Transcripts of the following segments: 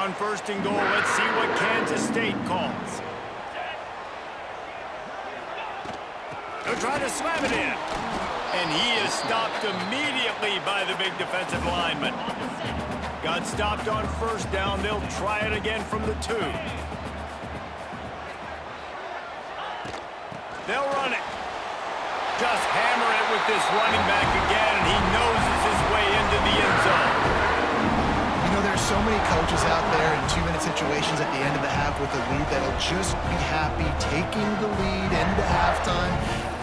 On first and goal, let's see what Kansas State calls. They'll try to slam it in. And he is stopped immediately by the big defensive lineman. Got stopped on first down. They'll try it again from the 2. They'll run it. Just hammer it with this running back again, and he noses his way into the end zone. You know, there's so many coaches out there in 2-minute situations at the end of the half with a lead that'll just be happy taking the lead into halftime.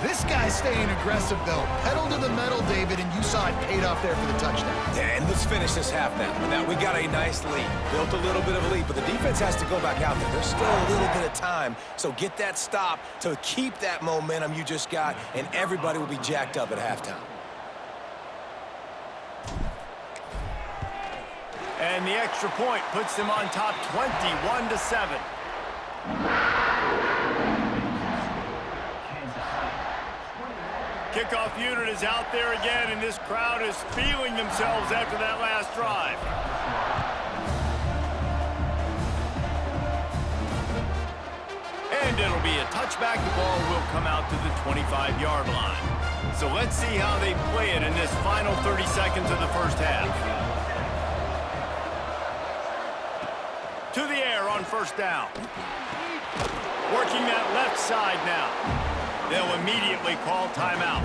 This guy's staying aggressive, though. Pedal to the metal, David, and you saw it paid off there for the touchdown. Yeah, and let's finish this half now. Now, we got a nice lead. Built a little bit of a lead, but the defense has to go back out there. There's still a little bit of time, so get that stop to keep that momentum you just got, and everybody will be jacked up at halftime. And the extra point puts them on top 21-7. Kickoff unit is out there again, and this crowd is feeling themselves after that last drive. And it'll be a touchback. The ball will come out to the 25-yard line. So let's see how they play it in this final 30 seconds of the first half. To the air on first down. Working that left side now. They'll immediately call timeout.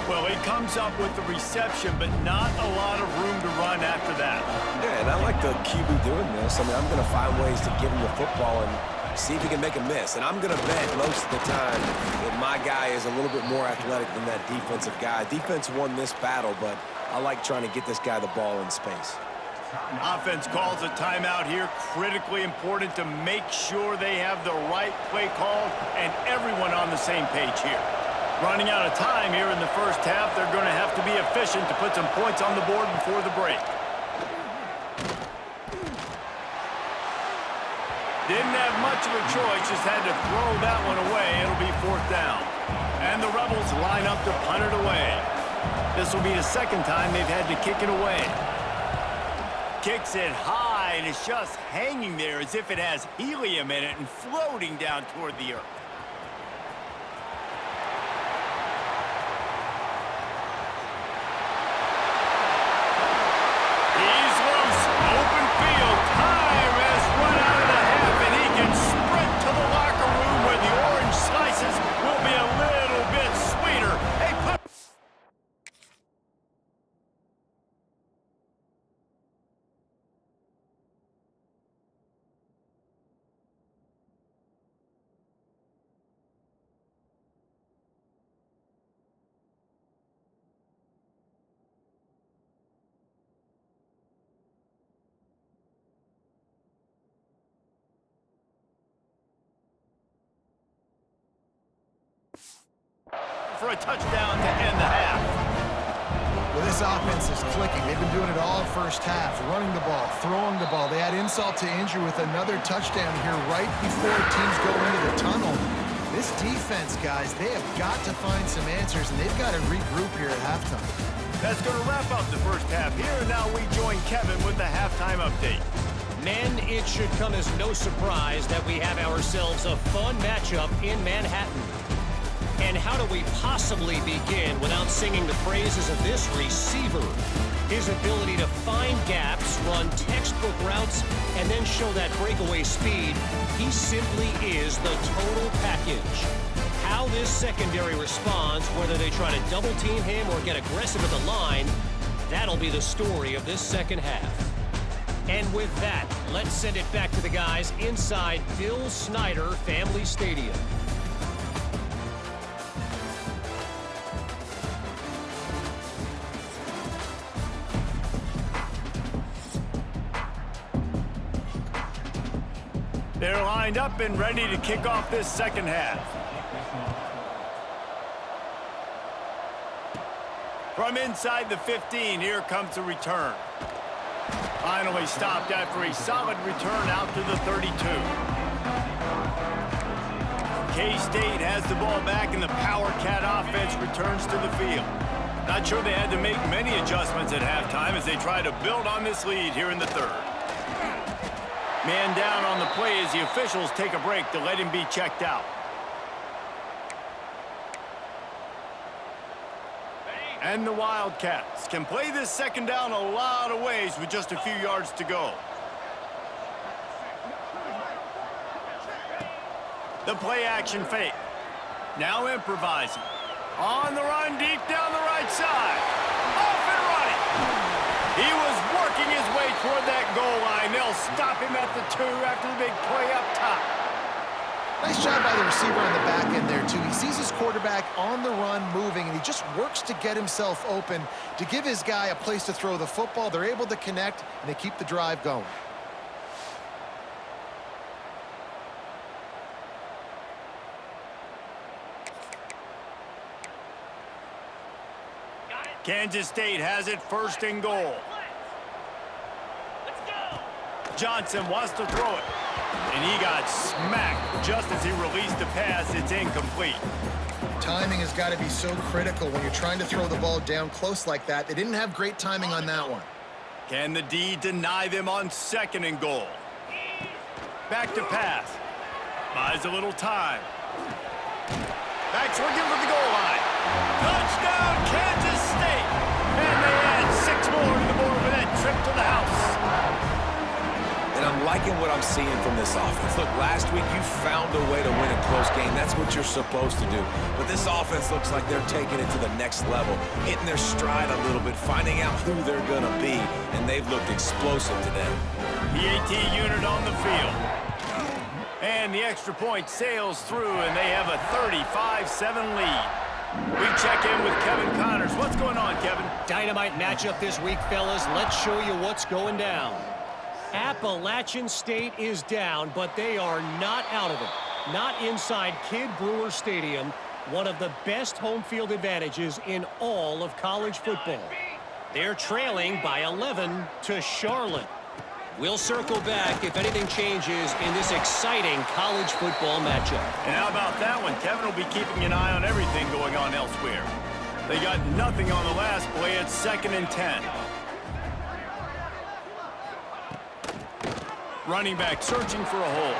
Well, he comes up with the reception, but not a lot of room to run after that. Yeah, and I like the QB doing this. I mean, I'm going to find ways to give him the football and see if he can make a miss. And I'm going to bet most of the time that my guy is a little bit more athletic than that defensive guy. Defense won this battle, but I like trying to get this guy the ball in space. Offense calls a timeout here. Critically important to make sure they have the right play call and everyone on the same page here. Running out of time here in the first half. They're going to have to be efficient to put some points on the board before the break. Didn't have much of a choice, just had to throw that one away. It'll be fourth down. And the Rebels line up to punt it away. This will be the second time they've had to kick it away. Kicks it high, and it's just hanging there as if it has helium in it and floating down toward the earth. He's loose. Open field. Time has run out of the half, and he can sprint to the locker room where the orange slices will be a little bit sweeter. Hey, for a touchdown to end the half. Well, this offense is clicking. They've been doing it all first half, running the ball, throwing the ball. They add insult to injury with another touchdown here right before teams go into the tunnel. This defense, guys, they have got to find some answers, and they've got to regroup here at halftime. That's going to wrap up the first half here. Now we join Kevin with the halftime update. Men, it should come as no surprise that we have ourselves a fun matchup in Manhattan. And how do we possibly begin without singing the praises of this receiver? His ability to find gaps, run textbook routes, and then show that breakaway speed, he simply is the total package. How this secondary responds, whether they try to double team him or get aggressive at the line, that'll be the story of this second half. And with that, let's send it back to the guys inside Bill Snyder Family Stadium. They're lined up and ready to kick off this second half. From inside the 15, here comes the return. Finally stopped after a solid return out to the 32. K-State has the ball back, and the Power Cat offense returns to the field. Not sure they had to make many adjustments at halftime as they try to build on this lead here in the third. Man down on the play as the officials take a break to let him be checked out. And the Wildcats can play this second down a lot of ways with just a few yards to go. The play action fake. Now improvising. On the run, deep down the right side. Off and running. He was working his way toward that goal line. They'll stop him at the 2 after the big play up top. Nice job by the receiver on the back end there, too. He sees his quarterback on the run moving, and he just works to get himself open to give his guy a place to throw the football. They're able to connect, and they keep the drive going. Kansas State has it 1st and goal. Johnson wants to throw it. And he got smacked just as he released the pass. It's incomplete. Timing has got to be so critical when you're trying to throw the ball down close like that. They didn't have great timing on that one. Can the D deny them on 2nd and goal? Back to pass. Buys a little time. Back's looking for the goal line. Touchdown, Kansas State. And they add 6 more to the board with that trip to the house. And I'm liking what I'm seeing from this offense. Look, last week you found a way to win a close game. That's what you're supposed to do. But this offense looks like they're taking it to the next level, hitting their stride a little bit, finding out who they're going to be, and they've looked explosive today. PAT unit on the field. And the extra point sails through, and they have a 35-7 lead. We check in with Kevin Connors. What's going on, Kevin? Dynamite matchup this week, fellas. Let's show you what's going down. Appalachian State is down, but they are not out of it. Not inside Kidd Brewer Stadium, one of the best home field advantages in all of college football. They're trailing by 11 to Charlotte. We'll circle back if anything changes in this exciting college football matchup. And how about that one? Kevin will be keeping an eye on everything going on elsewhere. They got nothing on the last play. It's 2nd and 10. Running back searching for a hole.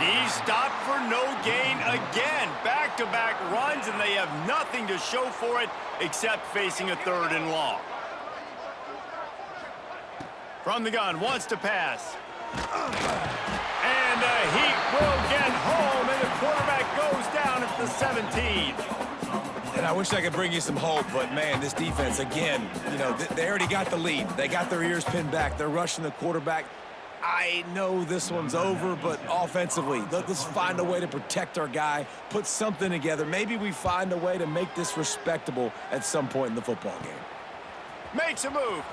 He's stopped for no gain again. Back-to-back runs, and they have nothing to show for it except facing a 3rd and long. From the gun, wants to pass. And he will get home, and the quarterback goes down at the 17. And I wish I could bring you some hope, but, man, this defense, again, you know, they already got the lead. They got their ears pinned back. They're rushing the quarterback. I know this one's over, but offensively, let's find a way to protect our guy, put something together. Maybe we find a way to make this respectable at some point in the football game. Makes a move.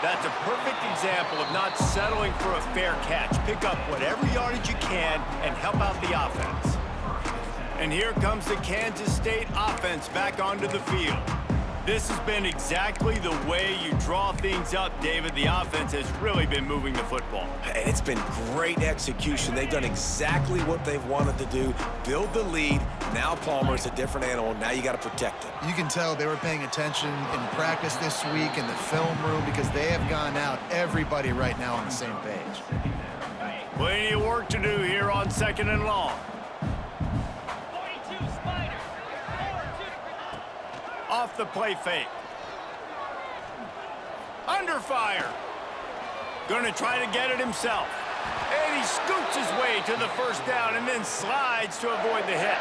That's a perfect example of not settling for a fair catch. Pick up whatever yardage you can and help out the offense. And here comes the Kansas State offense back onto the field. This has been exactly the way you draw things up, David. The offense has really been moving the football. And it's been great execution. They've done exactly what they've wanted to do. Build the lead. Now Palmer's a different animal. Now you got to protect him. You can tell they were paying attention in practice this week in the film room because they have gone out, everybody right now on the same page. Plenty of work to do here on 2nd and long. Off the play fake. Under fire. Gonna try to get it himself. And he scoots his way to the 1st down and then slides to avoid the hit.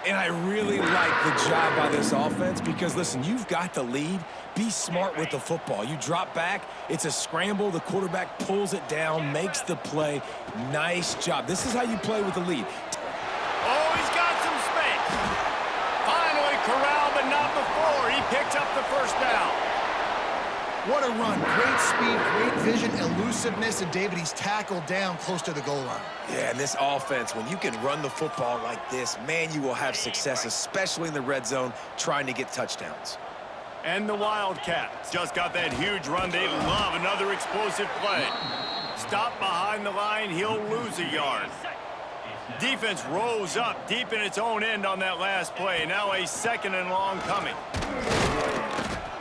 And I really like the job by this offense because, listen, you've got the lead. Be smart with the football. You drop back, it's a scramble. The quarterback pulls it down, makes the play. Nice job. This is how you play with the lead. Oh, he's got some space. Finally corralled, but not before. He picks up the 1st down. What a run. Great speed, great vision, elusiveness, and David, he's tackled down close to the goal line. Yeah, and this offense, when you can run the football like this, man, you will have success, especially in the red zone, trying to get touchdowns. And the Wildcats just got that huge run. They love another explosive play. Stop behind the line, he'll lose a yard. Defense rose up deep in its own end on that last play. Now a 2nd and long coming.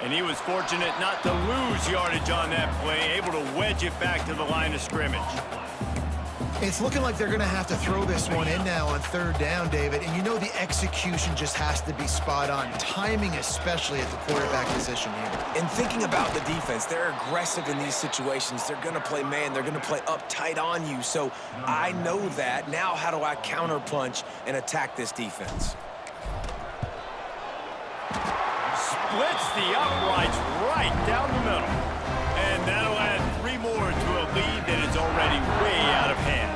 And he was fortunate not to lose yardage on that play, able to wedge it back to the line of scrimmage. It's looking like they're going to have to throw this one in now on third down, David. And you know the execution just has to be spot on. Timing especially at the quarterback position here. And thinking about the defense, they're aggressive in these situations. They're going to play man. They're going to play up tight on you. So I know that. Now how do I counterpunch and attack this defense? Splits the uprights right down the middle. And that'll add 3 more to a lead that is already way out of hand.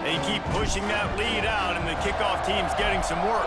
They keep pushing that lead out, and the kickoff team's getting some work.